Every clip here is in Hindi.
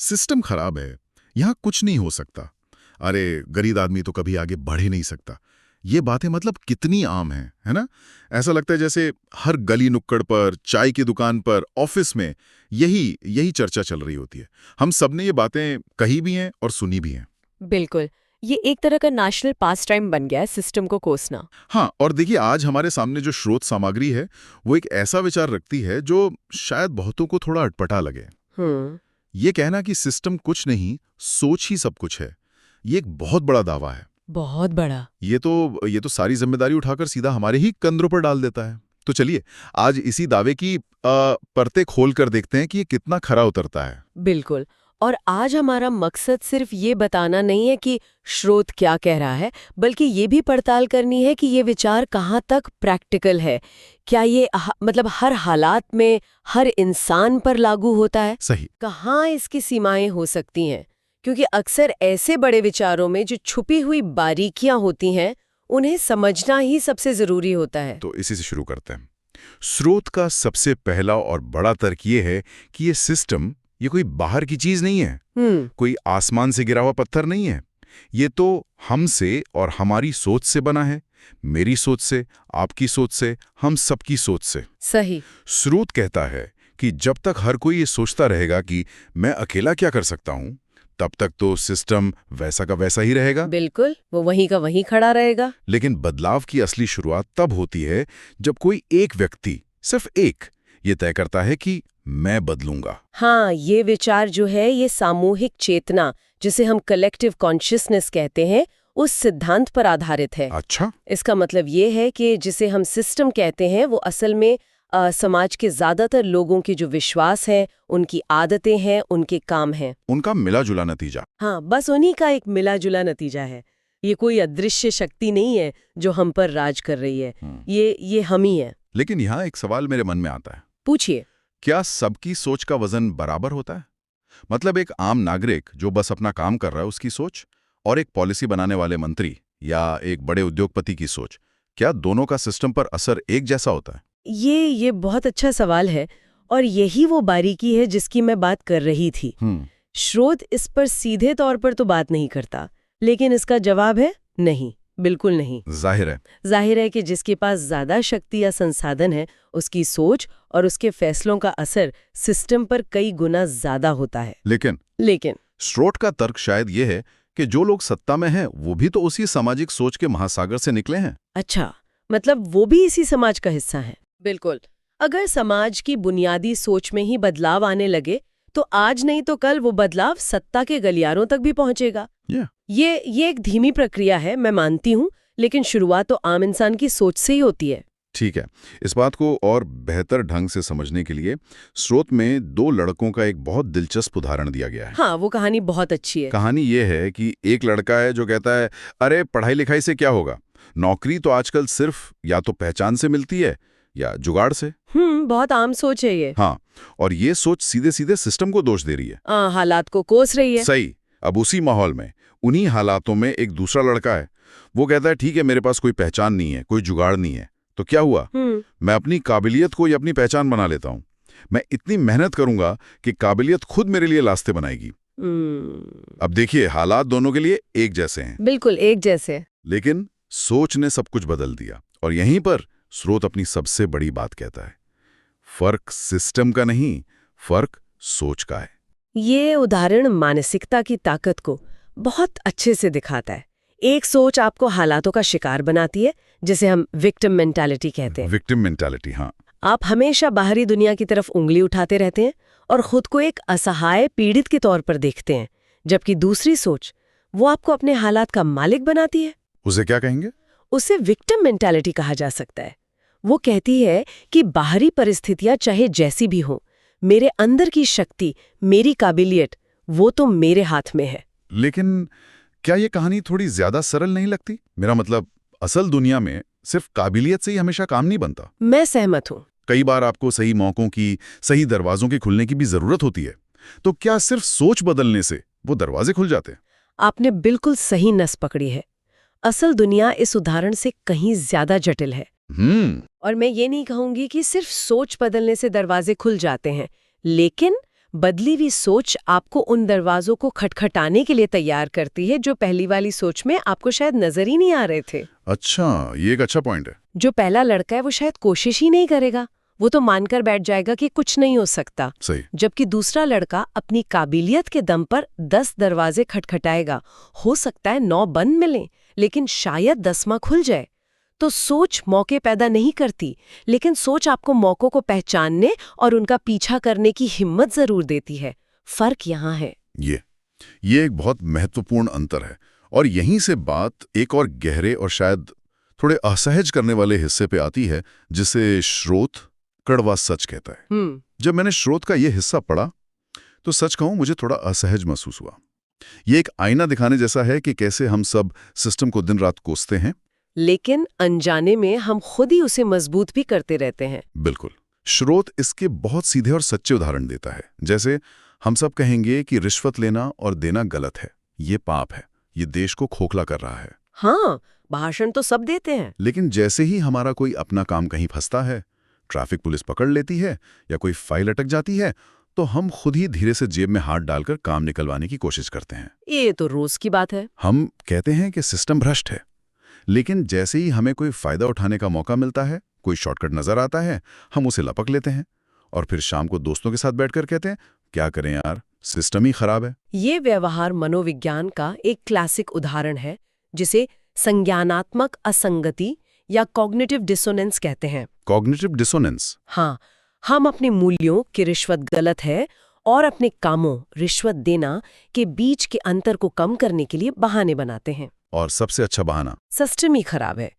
सिस्टम खराब है, यहाँ कुछ नहीं हो सकता, अरे गरीब आदमी तो कभी आगे बढ़ ही नहीं सकता, ये बातें मतलब कितनी आम हैं, है ना? ऐसा लगता है जैसे हर गली नुक्कड़ पर, चाय की दुकान पर, ऑफिस में यही यही चर्चा चल रही होती है। हम सब ने ये बातें कही भी हैं और सुनी भी हैं। बिल्कुल। ये एक तरह का नेशनल पास टाइम बन गया है सिस्टम को कोसना। हाँ, और देखिए आज हमारे सामने जो स्रोत सामग्री है, वो एक ऐसा विचार रखती है जो शायद बहुतों को थोड़ा अटपटा लगे। ये कहना कि सिस्टम कुछ नहीं, सोच ही सब कुछ है, ये एक बहुत बड़ा दावा है। बहुत बड़ा। ये तो सारी जिम्मेदारी उठाकर सीधा हमारे ही कंधों पर डाल देता है। तो चलिए आज इसी दावे की परतें खोल कर देखते हैं कि ये कितना खरा उतरता है। बिल्कुल। और आज हमारा मकसद सिर्फ ये बताना नहीं है कि स्रोत क्या कह रहा है, बल्कि ये भी पड़ताल करनी है कि ये विचार कहाँ तक प्रैक्टिकल है। क्या ये मतलब हर हालात में हर इंसान पर लागू होता है? सही। कहाँ इसकी सीमाएं हो सकती हैं? क्योंकि अक्सर ऐसे बड़े विचारों में जो छुपी हुई बारीकियां होती हैं, उन्हें समझना ही सबसे जरूरी होता है। तो इसी से शुरू करते हैं। स्रोत का सबसे पहला और बड़ा तर्क ये है कि ये सिस्टम ये कोई बाहर की चीज नहीं है, कोई आसमान से गिरा हुआ पत्थर नहीं है। ये तो हमसे और हमारी सोच से बना है, मेरी सोच से, आपकी सोच से, हम सबकी सोच से। सही। स्रोत कहता है कि जब तक हर कोई ये सोचता रहेगा कि मैं अकेला क्या कर सकता हूं, तब तक तो सिस्टम वैसा का वैसा ही रहेगा। बिल्कुल, वो वहीं का वहीं खड़ा रहेगा। लेकिन बदलाव की असली शुरुआत तब होती है जब कोई एक व्यक्ति, सिर्फ एक, ये तय करता है कि मैं बदलूंगा। हाँ, ये विचार जो है ये सामूहिक चेतना, जिसे हम कलेक्टिव कॉन्शियसनेस कहते हैं, उस सिद्धांत पर आधारित है। अच्छा। इसका मतलब ये है कि जिसे हम सिस्टम कहते हैं वो असल में समाज के ज्यादातर लोगों के जो विश्वास हैं, उनकी आदतें हैं, उनके काम हैं, उनका मिला जुला नतीजा। हाँ, बस उन्हीं का एक मिला जुला नतीजा है। ये कोई अदृश्य शक्ति नहीं है जो हम पर राज कर रही है। ये हम ही है। लेकिन यहाँ एक सवाल मेरे मन में आता है। पूछिए। क्या सबकी सोच का वजन बराबर होता है? मतलब एक आम नागरिक जो बस अपना काम कर रहा है उसकी सोच, और एक पॉलिसी बनाने वाले मंत्री या एक बड़े उद्योगपति की सोच, क्या दोनों का सिस्टम पर असर एक जैसा होता है? ये बहुत अच्छा सवाल है, और यही वो बारीकी है जिसकी मैं बात कर रही थी। स्रोत इस पर सीधे तौर पर तो बात नहीं करता, लेकिन इसका जवाब है नहीं, बिल्कुल नहीं। जाहिर है कि जिसके पास ज्यादा शक्ति या संसाधन है, उसकी सोच और उसके फैसलों का असर सिस्टम पर कई गुना ज्यादा होता है। लेकिन स्रोत का तर्क शायद ये है कि जो लोग सत्ता में हैं वो भी तो उसी सामाजिक सोच के महासागर से निकले हैं। अच्छा, मतलब वो भी इसी समाज का हिस्सा है। बिल्कुल। अगर समाज की बुनियादी सोच में ही बदलाव आने लगे तो आज नहीं तो कल वो बदलाव सत्ता के गलियारों तक भी पहुंचेगा। ये एक धीमी प्रक्रिया है, मैं मानती हूँ, लेकिन शुरुआत तो आम इंसान की सोच से ही होती है। ठीक है, इस बात को और बेहतर ढंग से समझने के लिए स्रोत में दो लड़कों का एक बहुत दिलचस्प उदाहरण दिया गया है। हाँ, वो कहानी बहुत अच्छी है। कहानी ये है कि एक लड़का है जो कहता है, अरे पढ़ाई लिखाई से क्या होगा, नौकरी तो आजकल सिर्फ या तो पहचान से मिलती है या जुगाड़ से। बहुत आम सोच है ये। हाँ, और ये सोच सीधे सीधे सिस्टम को दोष दे रही है, हालात को कोस रही है। सही। अब उसी माहौल में, उन्हीं हालातों में एक दूसरा लड़का है, वो कहता है ठीक है मेरे पास कोई पहचान नहीं है, कोई जुगाड़ नहीं है, तो क्या हुआ, मैं अपनी काबिलियत को ही अपनी पहचान बना लेता हूँ। मैं इतनी मेहनत करूंगा कि काबिलियत खुद मेरे लिए रास्ते बनाएगी। अब देखिए, हालात दोनों के लिए एक जैसे हैं, बिल्कुल एक जैसे, लेकिन सोच ने सब कुछ बदल दिया। और यहीं पर स्रोत अपनी सबसे बड़ी बात कहता है, फर्क सिस्टम का नहीं, फर्क सोच का है। ये उदाहरण मानसिकता की ताकत को बहुत अच्छे से दिखाता है। एक सोच आपको हालातों का शिकार बनाती है, जिसे हम विक्टिम मेंटालिटी कहते हैं। विक्टिम मेंटालिटी, हाँ। आप हमेशा बाहरी दुनिया की तरफ उंगली उठाते रहते हैं और खुद को एक असहाय पीड़ित के तौर पर देखते हैं, जबकि दूसरी सोच वो आपको अपने हालात का मालिक बनाती है। उसे क्या कहेंगे? उसे विक्टिम मेंटालिटी कहा जा सकता है। वो कहती है कि बाहरी परिस्थितियां चाहे जैसी भी हों, मेरे अंदर की शक्ति, मेरी काबिलियत, वो तो मेरे हाथ में है। लेकिन क्या ये कहानी थोड़ी ज्यादा सरल नहीं लगती? मेरा मतलब, असल दुनिया में सिर्फ काबिलियत से ही हमेशा काम नहीं बनता। मैं सहमत हूँ। कई बार आपको सही मौकों की, सही दरवाजों के खुलने की भी जरूरत होती है। तो क्या सिर्फ सोच बदलने से वो दरवाजे खुल जाते हैं? आपने बिल्कुल सही नस पकड़ी है। असल दुनिया इस उदाहरण से कहीं ज्यादा जटिल है। और मैं ये नहीं कहूंगी कि सिर्फ सोच बदलने से दरवाजे खुल जाते हैं, लेकिन बदली हुई सोच आपको उन दरवाजों को खटखटाने के लिए तैयार करती है जो पहली वाली सोच में आपको शायद नजर ही नहीं आ रहे थे। अच्छा, ये एक अच्छा पॉइंट है। जो पहला लड़का है वो शायद कोशिश ही नहीं करेगा, वो तो मानकर बैठ जाएगा कि कुछ नहीं हो सकता। सही। जबकि दूसरा लड़का अपनी काबिलियत के दम पर 10 दरवाजे खटखटाएगा। हो सकता है 9 बंद मिलें, लेकिन शायद 10वां खुल जाए। तो सोच मौके पैदा नहीं करती, लेकिन सोच आपको मौकों को पहचानने और उनका पीछा करने की हिम्मत जरूर देती है। फर्क यहाँ है। ये एक बहुत महत्वपूर्ण अंतर है, और यहीं से बात एक और गहरे और शायद थोड़े असहज करने वाले हिस्से पे आती है, जिसे स्रोत कड़वा सच कहता है। जब मैंने स्रोत का ये हिस्सा पढ़ा तो सच कहूं मुझे थोड़ा असहज महसूस हुआ। ये एक आईना दिखाने जैसा है कि कैसे हम सब सिस्टम को दिन रात कोसते हैं, लेकिन अनजाने में हम खुद ही उसे मजबूत भी करते रहते हैं। बिल्कुल। स्रोत इसके बहुत सीधे और सच्चे उदाहरण देता है। जैसे हम सब कहेंगे कि रिश्वत लेना और देना गलत है, ये पाप है, ये देश को खोखला कर रहा है। हाँ, भाषण तो सब देते हैं। लेकिन जैसे ही हमारा कोई अपना काम कहीं फंसता है, ट्रैफिक पुलिस पकड़ लेती है या कोई फाइल अटक जाती है, तो हम खुद ही धीरे से जेब में हाथ डालकर काम निकलवाने की कोशिश करते हैं। ये तो रोज की बात है। हम कहते हैं कि सिस्टम भ्रष्ट है, लेकिन जैसे ही हमें कोई फायदा उठाने का मौका मिलता है, कोई शॉर्टकट नजर आता है, हम उसे लपक लेते हैं और फिर शाम को दोस्तों के साथ बैठकर कहते हैं, क्या करें यार, सिस्टम ही खराब है। ये व्यवहार मनोविज्ञान का एक क्लासिक उदाहरण है, जिसे संज्ञानात्मक असंगति या कॉग्निटिव डिसोनेंस कहते हैं। Cognitive dissonance? हाँ, हम अपने मूल्यों कि रिश्वत गलत है और अपने कामों, रिश्वत देना, के बीच के अंतर को कम करने के लिए बहाने बनाते हैं। और सबसे अच्छा बहाना सिस्टम ही खराब है।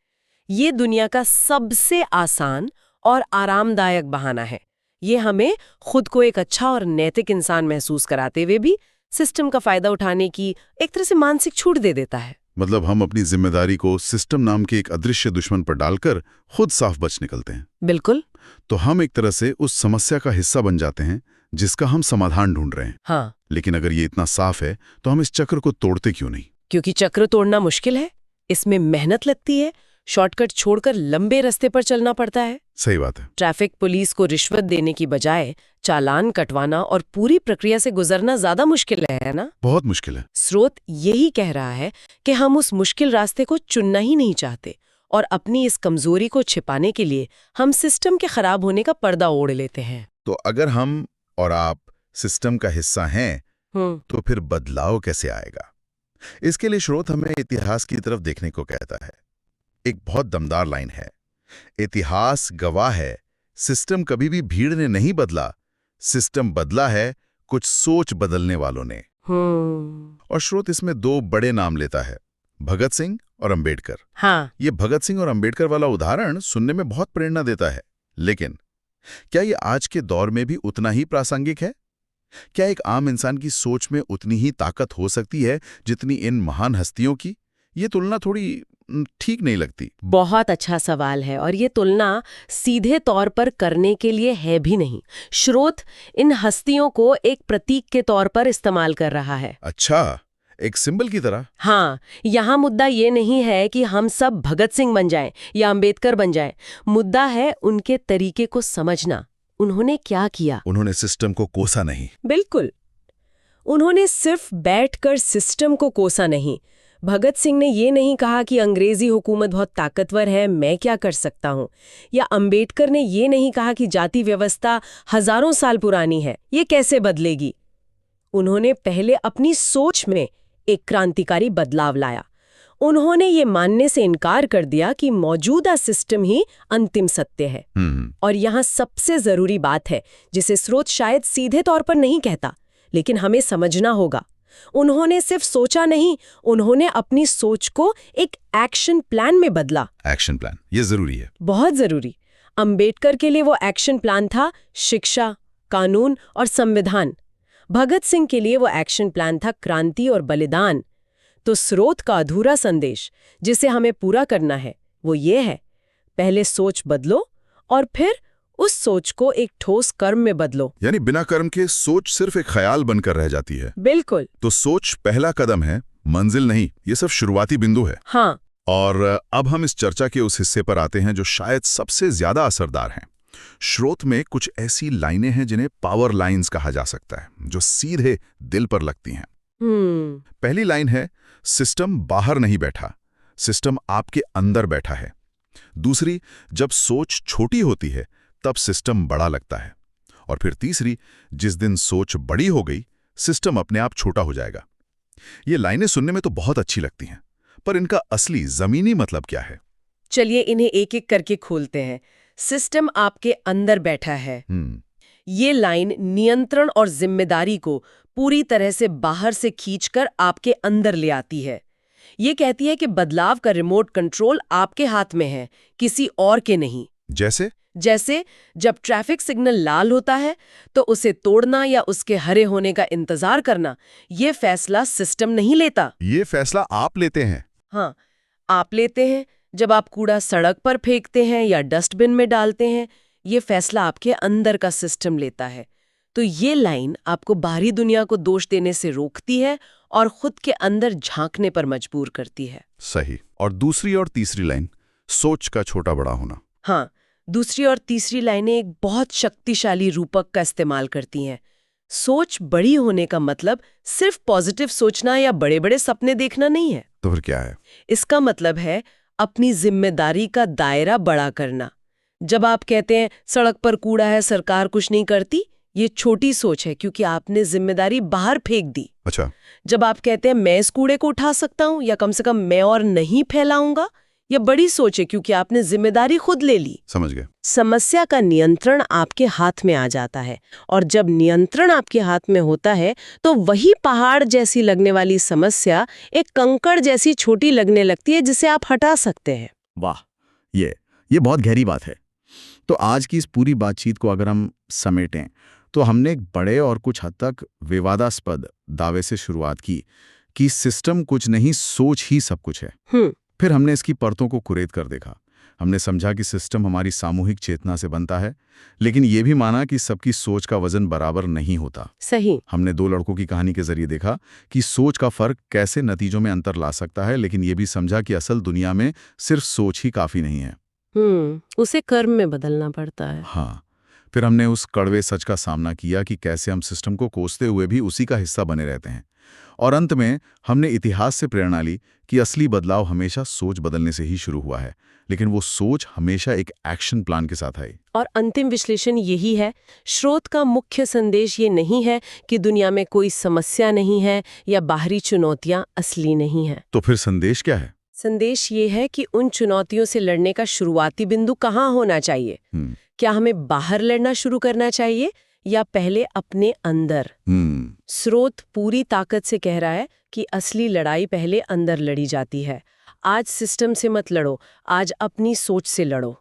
ये दुनिया का सबसे आसान और आरामदायक बहाना है। ये हमें खुद को एक अच्छा और नैतिक इंसान महसूस कराते हुए भी सिस्टम का फायदा उठाने की एक तरह से मानसिक छूट दे देता है। मतलब हम अपनी जिम्मेदारी को सिस्टम नाम के एक अदृश्य दुश्मन पर डालकर खुद साफ बच निकलते हैं। बिल्कुल। तो हम एक तरह से उस समस्या का हिस्सा बन जाते हैं जिसका हम समाधान ढूंढ रहे हैं। हाँ। लेकिन अगर ये इतना साफ है तो हम इस चक्र को तोड़ते क्यों नहीं? क्योंकि चक्र तोड़ना मुश्किल है, इसमें मेहनत लगती है, शॉर्टकट छोड़कर लंबे रास्ते पर चलना पड़ता है। सही बात है। ट्रैफिक पुलिस को रिश्वत देने की बजाय चालान कटवाना और पूरी प्रक्रिया से गुजरना ज्यादा मुश्किल है ना? बहुत मुश्किल है। स्रोत यही कह रहा है कि हम उस मुश्किल रास्ते को चुनना ही नहीं चाहते, और अपनी इस कमजोरी को छिपाने के लिए हम सिस्टम के खराब होने का पर्दा ओढ़ लेते हैं। तो अगर हम और आप सिस्टम का हिस्सा हैं, तो फिर बदलाव कैसे आएगा? इसके लिए स्रोत हमें इतिहास की तरफ देखने को कहता है। एक बहुत दमदार लाइन है, इतिहास गवाह है, सिस्टम कभी भी भीड़ ने नहीं बदला, सिस्टम बदला है कुछ सोच बदलने वालों ने। और स्रोत इसमें 2 बड़े नाम लेता है, भगत सिंह और अंबेडकर। हाँ। ये भगत सिंह और अंबेडकर वाला उदाहरण सुनने में बहुत प्रेरणा देता है, लेकिन क्या ये आज के दौर में भी उतना ही प्रासंगिक है? क्या एक आम इंसान की सोच में उतनी ही ताकत हो सकती है जितनी इन महान हस्तियों की? ये तुलना थोड़ी ठीक नहीं लगती। बहुत अच्छा सवाल है, और ये तुलना सीधे तौर पर करने के लिए है भी नहीं। स्रोत इन हस्तियों को एक प्रतीक के तौर पर इस्तेमाल कर रहा है। अच्छा, एक सिंबल की तरह? हाँ, यहाँ मुद्दा ये नहीं है कि हम सब भगत सिंह बन जाएं या अंबेडकर बन जाएं। मुद्दा है उनके तरीके को समझना। उन्होंने क्या किया? उन्होंने सिस्टम को कोसा नहीं। बिल्कुल। उन्होंने सिर्फ बैठकर सिस्टम को कोसा नहीं। भगत सिंह ने ये नहीं कहा कि अंग्रेजी हुकूमत बहुत ताकतवर है, मैं क्या कर सकता हूँ। या अंबेडकर ने ये नहीं कहा कि जाति व्यवस्था हजारों साल पुरानी है, ये कैसे बदलेगी। उन्होंने पहले अपनी सोच में एक क्रांतिकारी बदलाव लाया। उन्होंने ये मानने से इनकार कर दिया कि मौजूदा सिस्टम ही अंतिम सत्य है। और यहाँ सबसे जरूरी बात है, जिसे स्रोत शायद सीधे तौर पर नहीं कहता, लेकिन हमें समझना होगा। उन्होंने सिर्फ सोचा नहीं, उन्होंने अपनी सोच को एक एक्शन प्लान में बदला। एक्शन प्लान, ये जरूरी है। बहुत जरूरी। अंबेडकर के लिए वो एक्शन प्लान था शिक्षा, कानून और संविधान। भगत सिंह के लिए वो एक्शन प्लान था क्रांति और बलिदान। तो स्रोत का अधूरा संदेश जिसे हमें पूरा करना है वो ये है, पहले सोच बदलो और फिर उस सोच को एक ठोस कर्म में बदलो। यानी बिना कर्म के सोच सिर्फ एक ख्याल बनकर रह जाती है। बिल्कुल। तो सोच पहला कदम है, मंजिल नहीं। ये सिर्फ शुरुआती बिंदु है। हाँ। और अब हम इस चर्चा के उस हिस्से पर आते हैं जो शायद सबसे ज्यादा असरदार है। स्रोत में कुछ ऐसी लाइनें हैं जिन्हें पावर लाइंस कहा जा सकता है, जो सीधे दिल पर लगती हैं। पहली लाइन है, सिस्टम बाहर नहीं बैठा, सिस्टम आपके अंदर बैठा है। दूसरी, जब सोच छोटी होती है तब सिस्टम बड़ा लगता है। और फिर तीसरी, जिस दिन सोच बड़ी हो गई सिस्टम अपने आप छोटा हो जाएगा। ये लाइनें सुनने में तो बहुत अच्छी लगती हैं, पर इनका असली जमीनी मतलब क्या है? चलिए इन्हें एक एक करके खोलते हैं। सिस्टम आपके अंदर बैठा है। ये लाइन नियंत्रण और जिम्मेदारी को पूरी तरह से बाहर से खींचकर आपके अंदर ले आती है। ये कहती है कि बदलाव का रिमोट कंट्रोल आपके हाथ में है, किसी और के नहीं। जैसे जब ट्रैफिक सिग्नल लाल होता है तो उसे तोड़ना या उसके हरे होने का इंतजार करना, ये फैसला सिस्टम नहीं लेता। ये फैसला आप लेते हैं? हाँ, आप लेते हैं। जब आप कूड़ा सड़क पर फेंकते हैं या डस्टबिन में डालते हैं, ये फैसला आपके अंदर का सिस्टम लेता है। तो ये लाइन आपको बाहरी दुनिया को दोष देने से रोकती है और खुद के अंदर झांकने पर मजबूर करती है। सही। और दूसरी और तीसरी लाइन, सोच का छोटा बड़ा होना। हाँ, दूसरी और तीसरी लाइनें एक बहुत शक्तिशाली रूपक का इस्तेमाल करती हैं। सोच बड़ी होने का मतलब सिर्फ पॉजिटिव सोचना या बड़े बड़े सपने देखना नहीं है। तो फिर क्या है? इसका मतलब है अपनी जिम्मेदारी का दायरा बड़ा करना। जब आप कहते हैं सड़क पर कूड़ा है, सरकार कुछ नहीं करती, ये छोटी सोच है क्योंकि आपने जिम्मेदारी बाहर फेंक दी। अच्छा। जब आप कहते हैं मैं इस कूड़े को उठा सकता हूं या कम से कम मैं और नहीं फैलाऊंगा, यह बड़ी सोच है क्योंकि आपने जिम्मेदारी खुद ले ली। समझ गए। समस्या का नियंत्रण आपके हाथ में आ जाता है, और जब नियंत्रण आपके हाथ में होता है तो वही पहाड़ जैसी लगने वाली समस्या एक कंकड़ जैसी छोटी लगने लगती है जिसे आप हटा सकते हैं। वाह, ये बहुत गहरी बात है। तो आज की इस पूरी बातचीत को अगर हम समेटें तो हमने एक बड़े और कुछ हद तक विवादास्पद दावे से शुरुआत की कि सिस्टम कुछ नहीं, सोच ही सब कुछ है। फिर हमने इसकी परतों को कुरेद कर देखा। हमने समझा कि सिस्टम हमारी सामूहिक चेतना से बनता है, लेकिन ये भी माना कि सबकी सोच का वजन बराबर नहीं होता। सही। हमने दो लड़कों की कहानी के जरिए देखा कि सोच का फर्क कैसे नतीजों में अंतर ला सकता है, लेकिन ये भी समझा कि असल दुनिया में सिर्फ सोच ही काफी नहीं है। उसे कर्म में बदलना पड़ता है। हाँ। फिर हमने उस कड़वे सच का सामना किया कि कैसे हम सिस्टम को कोसते हुए भी उसी का हिस्सा बने रहते हैं। और अंत में हमने इतिहास से प्रेरणा ली कि असली बदलाव हमेशा सोच बदलने से ही शुरू हुआ है, लेकिन वो सोच हमेशा एक एक्शन प्लान के साथ आई। और अंतिम विश्लेषण यही है, स्रोत का मुख्य संदेश ये नहीं है कि दुनिया में कोई समस्या नहीं है या बाहरी चुनौतियां असली नहीं हैं। तो फिर संदेश क्या है? संदेश ये है कि उन चुनौतियों से लड़ने का शुरुआती बिंदु कहाँ होना चाहिए। क्या हमें बाहर लड़ना शुरू करना चाहिए या पहले अपने अंदर? स्रोत पूरी ताकत से कह रहा है कि असली लड़ाई पहले अंदर लड़ी जाती है। आज सिस्टम से मत लड़ो, आज अपनी सोच से लड़ो।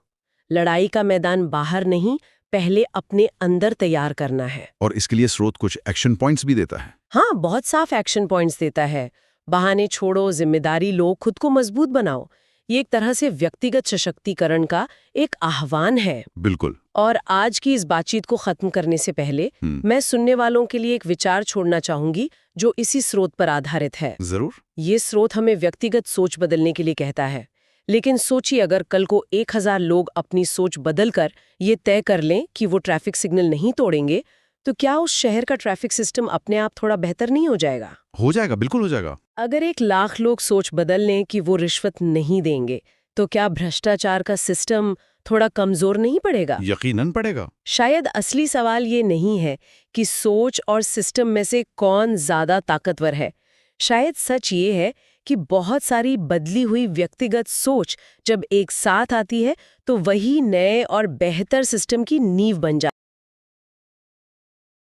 लड़ाई का मैदान बाहर नहीं, पहले अपने अंदर तैयार करना है। और इसके लिए स्रोत कुछ एक्शन पॉइंट्स भी देता है। हाँ, बहुत साफ एक्शन पॉइंट्स देता है। बहाने छोड़ो, जिम्मेदारी लो, खुद को मजबूत बनाओ। ये एक तरह से व्यक्तिगत सशक्तिकरण का एक आह्वान है। बिल्कुल। और आज की इस बातचीत को खत्म करने से पहले मैं सुनने वालों के लिए एक विचार छोड़ना चाहूंगी जो इसी स्रोत पर आधारित है। जरूर। ये स्रोत हमें व्यक्तिगत सोच बदलने के लिए कहता है, लेकिन सोचिए अगर कल को 1000 लोग अपनी सोच बदलकर ये तय कर लें कि वो ट्रैफिक सिग्नल नहीं तोड़ेंगे, तो क्या उस शहर का ट्रैफिक सिस्टम अपने आप थोड़ा बेहतर नहीं हो जाएगा? हो जाएगा, बिल्कुल हो जाएगा। अगर 1,00,000 लोग सोच बदल लें कि वो रिश्वत नहीं देंगे, तो क्या भ्रष्टाचार का सिस्टम थोड़ा कमजोर नहीं पड़ेगा? यकीनन पड़ेगा। शायद असली सवाल ये नहीं है कि सोच और सिस्टम में से कौन ज्यादा ताकतवर है। शायद सच ये है कि बहुत सारी बदली हुई व्यक्तिगत सोच जब एक साथ आती है तो वही नए और बेहतर सिस्टम की नींव बन जाती है।